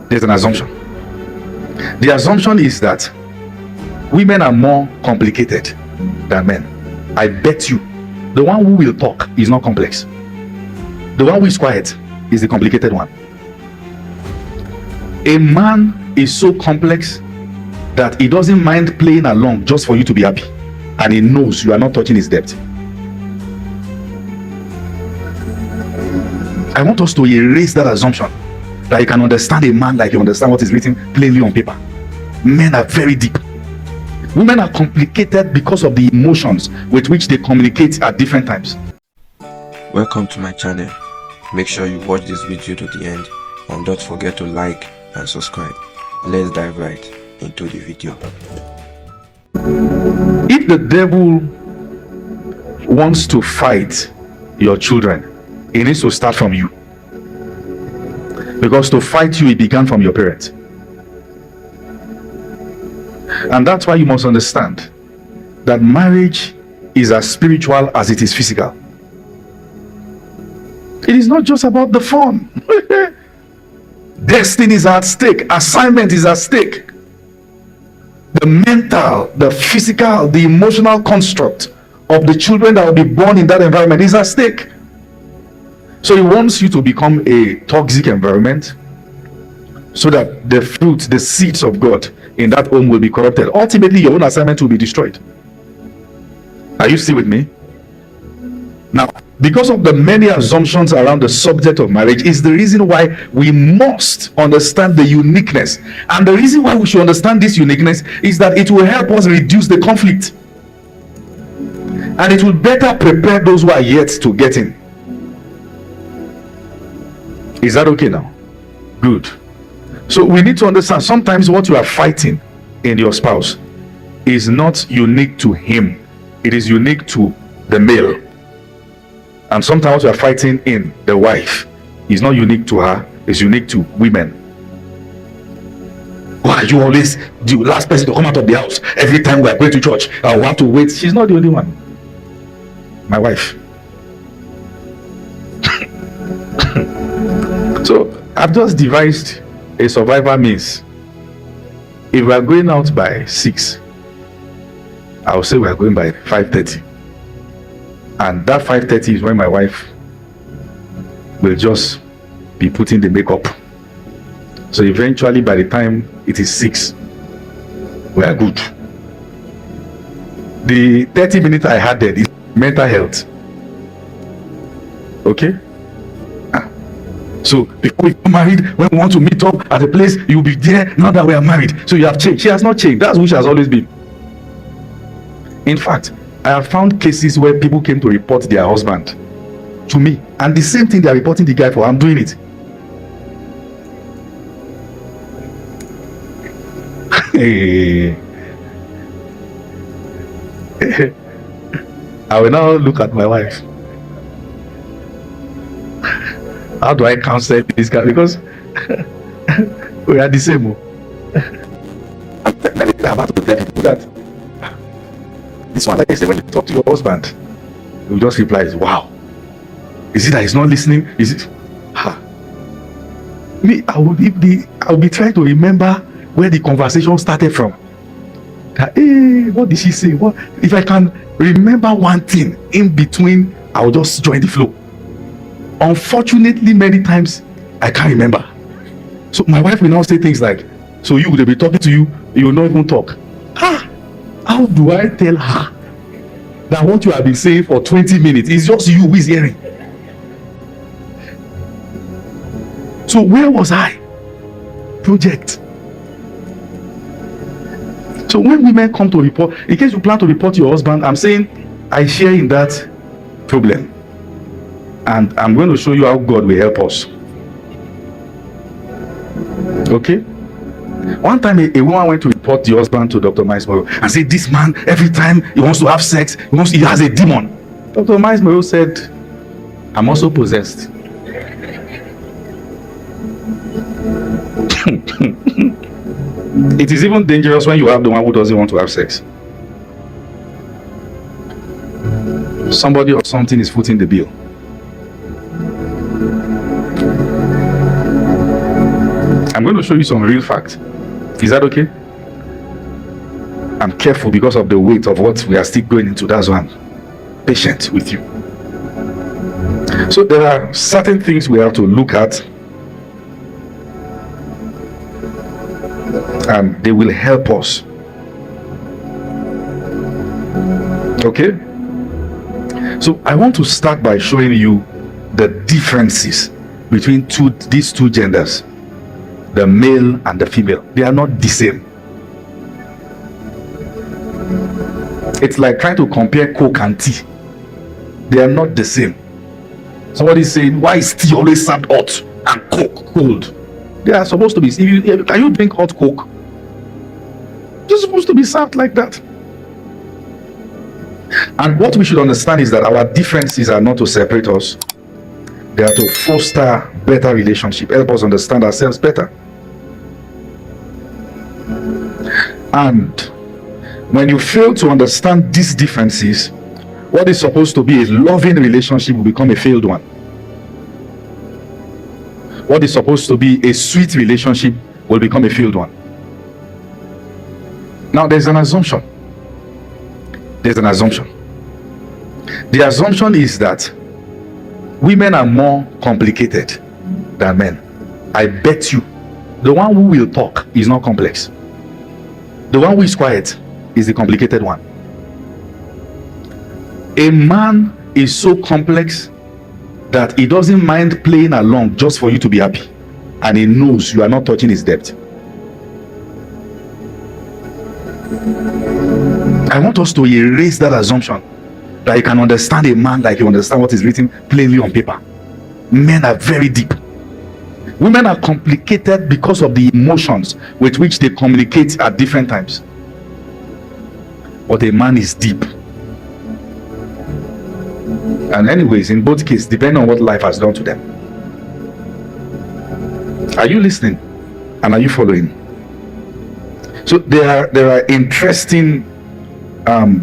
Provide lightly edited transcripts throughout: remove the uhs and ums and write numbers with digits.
There's an assumption. The assumption is that women are more complicated than men. I bet you the one who will talk is not complex. The one who is quiet is the complicated one. A man is so complex that he doesn't mind playing along just for you to be happy, and he knows you are not touching his depth. I want us to erase that assumption that you can understand a man like you understand what is written plainly on paper. Men are very deep. Women are complicated because of the emotions with which they communicate at different times. Welcome to my channel. Make sure you watch this video to the end and don't forget to like and subscribe. Let's dive right into the video. If the devil wants to fight your children, it needs to start from you, because to fight you, it began from your parents. And that's why you must understand that marriage is as spiritual as it is physical. It is not just about the fun. Destiny is at stake. Assignment is at stake. The mental, the physical, the emotional construct of the children that will be born in that environment is at stake. So he wants you to become a toxic environment so that the fruit, the seeds of God in that home will be corrupted. Ultimately, your own assignment will be destroyed. Are you still with me? Now, because of the many assumptions around the subject of marriage is the reason why we must understand the uniqueness. And the reason why we should understand this uniqueness is that it will help us reduce the conflict. And it will better prepare those who are yet to get in. Is that okay now? Good. So we need to understand sometimes what you are fighting in your spouse is not unique to him. It is unique to the male. And sometimes what you are fighting in the wife is not unique to her. It's unique to women. Why are you always the last person to come out of the house? Every time we are going to church, I will have to wait. She's not the only one. My wife. So I've just devised a survival means. If we are going out by 6, I will say we are going by 5:30, and that 5:30 is when my wife will just be putting the makeup. So eventually by the time it is 6, we are good. The 30 minutes I had there is mental health. Okay. So before we get married, when we want to meet up at a place, you'll be there. Now that we are married, so you have changed. She has not changed. That's who she has always been. In fact, I have found cases where people came to report their husband to me, and the same thing they are reporting the guy for. I'm doing it. I will now look at my wife. How do I counsel this guy? Because we are the same. I'm about to tell people that this one, like I say, when you talk to your husband, you just reply, "Wow." Is it that he's not listening? Is it? Me, I will be trying to remember where the conversation started from. That, hey, what did she say? What if I can remember one thing in between? I will just join the flow. Unfortunately, many times I can't remember. So my wife will now say things like, "So you will be talking to you, you will not even talk." How do I tell her that what you have been saying for 20 minutes is just you who is hearing? So where was I? Project. So when women come to report, in case you plan to report your husband, I'm saying I share in that problem. And I'm going to show you how God will help us. Okay? One time a woman went to report the husband to Dr. Emmanuel and said, "This man, every time he wants to have sex, he has a demon." Dr. Emmanuel said, "I'm also possessed." It is even dangerous when you have the one who doesn't want to have sex. Somebody or something is footing the bill. I'm going to show you some real facts. Is that okay? I'm careful because of the weight of what we are still going into. That's why I'm patient with you. So there are certain things we have to look at, and they will help us. Okay? So I want to start by showing you the differences between these two genders, the male and the female. They are not the same. It's like trying to compare Coke and tea. They are not the same. Somebody is saying, why is tea always served hot and Coke cold? They are supposed to be. Can you drink hot Coke? They're supposed to be served like that. And what we should understand is that our differences are not to separate us. They are to foster better relationship, help us understand ourselves better. And when you fail to understand these differences, what is supposed to be a loving relationship will become a failed one. What is supposed to be a sweet relationship will become a failed one. Now there's an assumption. The assumption is that women are more complicated than men. I bet you the one who will talk is not complex. The one who is quiet is the complicated one. A man is so complex that he doesn't mind playing along just for you to be happy, and he knows you are not touching his depth. I want us to erase that assumption that you can understand a man like you understand what is written plainly on paper. Men are very deep. Women are complicated because of the emotions with which they communicate at different times. But a man is deep. And anyways, in both cases, depending on what life has done to them. Are you listening? And are you following? So there are interesting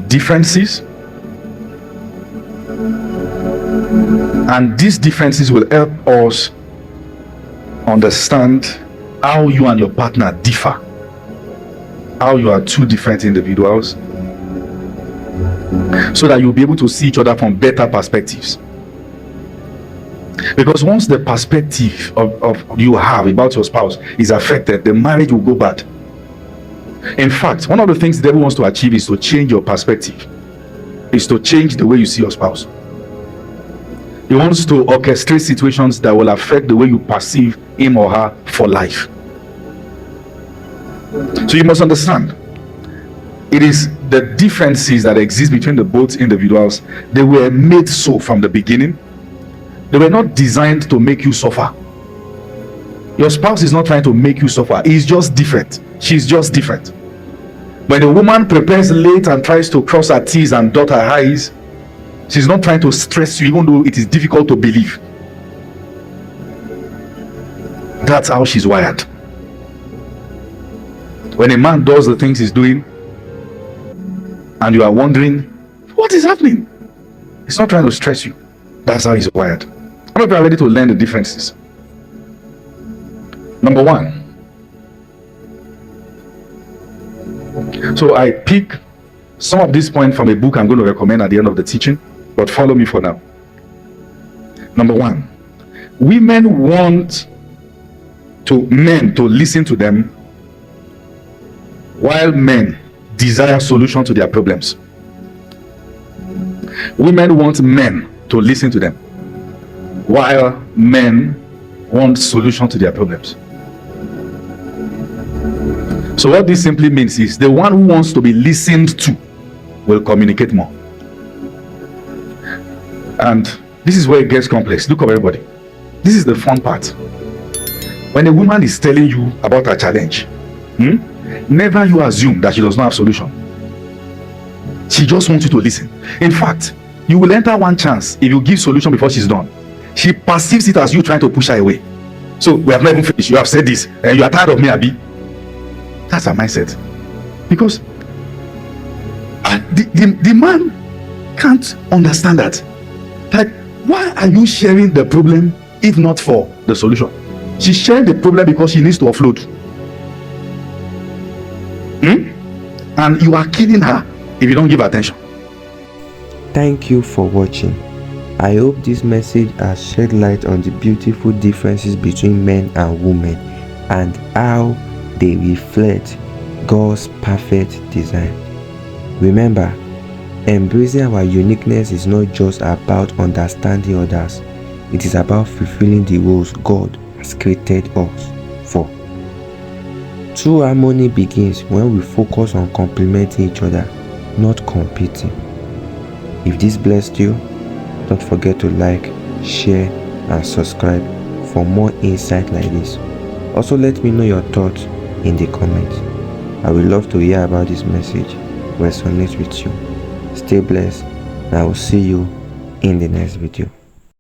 differences. And these differences will help us understand how you and your partner differ. How you are two different individuals, so that you'll be able to see each other from better perspectives. Because once the perspective of you have about your spouse is affected, the marriage will go bad. In fact, one of the things the devil wants to achieve is to change your perspective, is to change the way you see your spouse. He wants to orchestrate situations that will affect the way you perceive him or her for life. So you must understand, it is the differences that exist between the both individuals. They were made so from the beginning. They were not designed to make you suffer. Your spouse is not trying to make you suffer. He's just different. She's just different. When a woman prepares late and tries to cross her T's and dot her I's, she's not trying to stress you, even though it is difficult to believe. That's how she's wired. When a man does the things he's doing and you are wondering what is happening, he's not trying to stress you. That's how he's wired. How many people are ready to learn the differences? Number one. So I pick some of these points from a book I'm going to recommend at the end of the teaching, but follow me for now. Number one, women want men to listen to them, while men desire solution to their problems. Women want men to listen to them, while men want solution to their problems. So what this simply means is the one who wants to be listened to will communicate more. And this is where it gets complex. Look up, everybody. This is the fun part. When a woman is telling you about her challenge, never you assume that she does not have solution. She just wants you to listen. In fact, you will enter one chance if you give solution before she's done. She perceives it as you trying to push her away. So we have not even finished. You have said this and you are tired of me, Abi. That's her mindset. Because the man can't understand that. Like, why are you sharing the problem if not for the solution? She's sharing the problem because she needs to offload. And you are killing her if you don't give attention. Thank you for watching. I hope this message has shed light on the beautiful differences between men and women and how they reflect God's perfect design. Remember, embracing our uniqueness is not just about understanding others, it is about fulfilling the roles God has created us for. True harmony begins when we focus on complementing each other, not competing. If this blessed you, don't forget to like, share, and subscribe for more insight like this. Also, let me know your thoughts in the comments. I would love to hear about this message resonate with you. Stay blessed, and I will see you in the next video.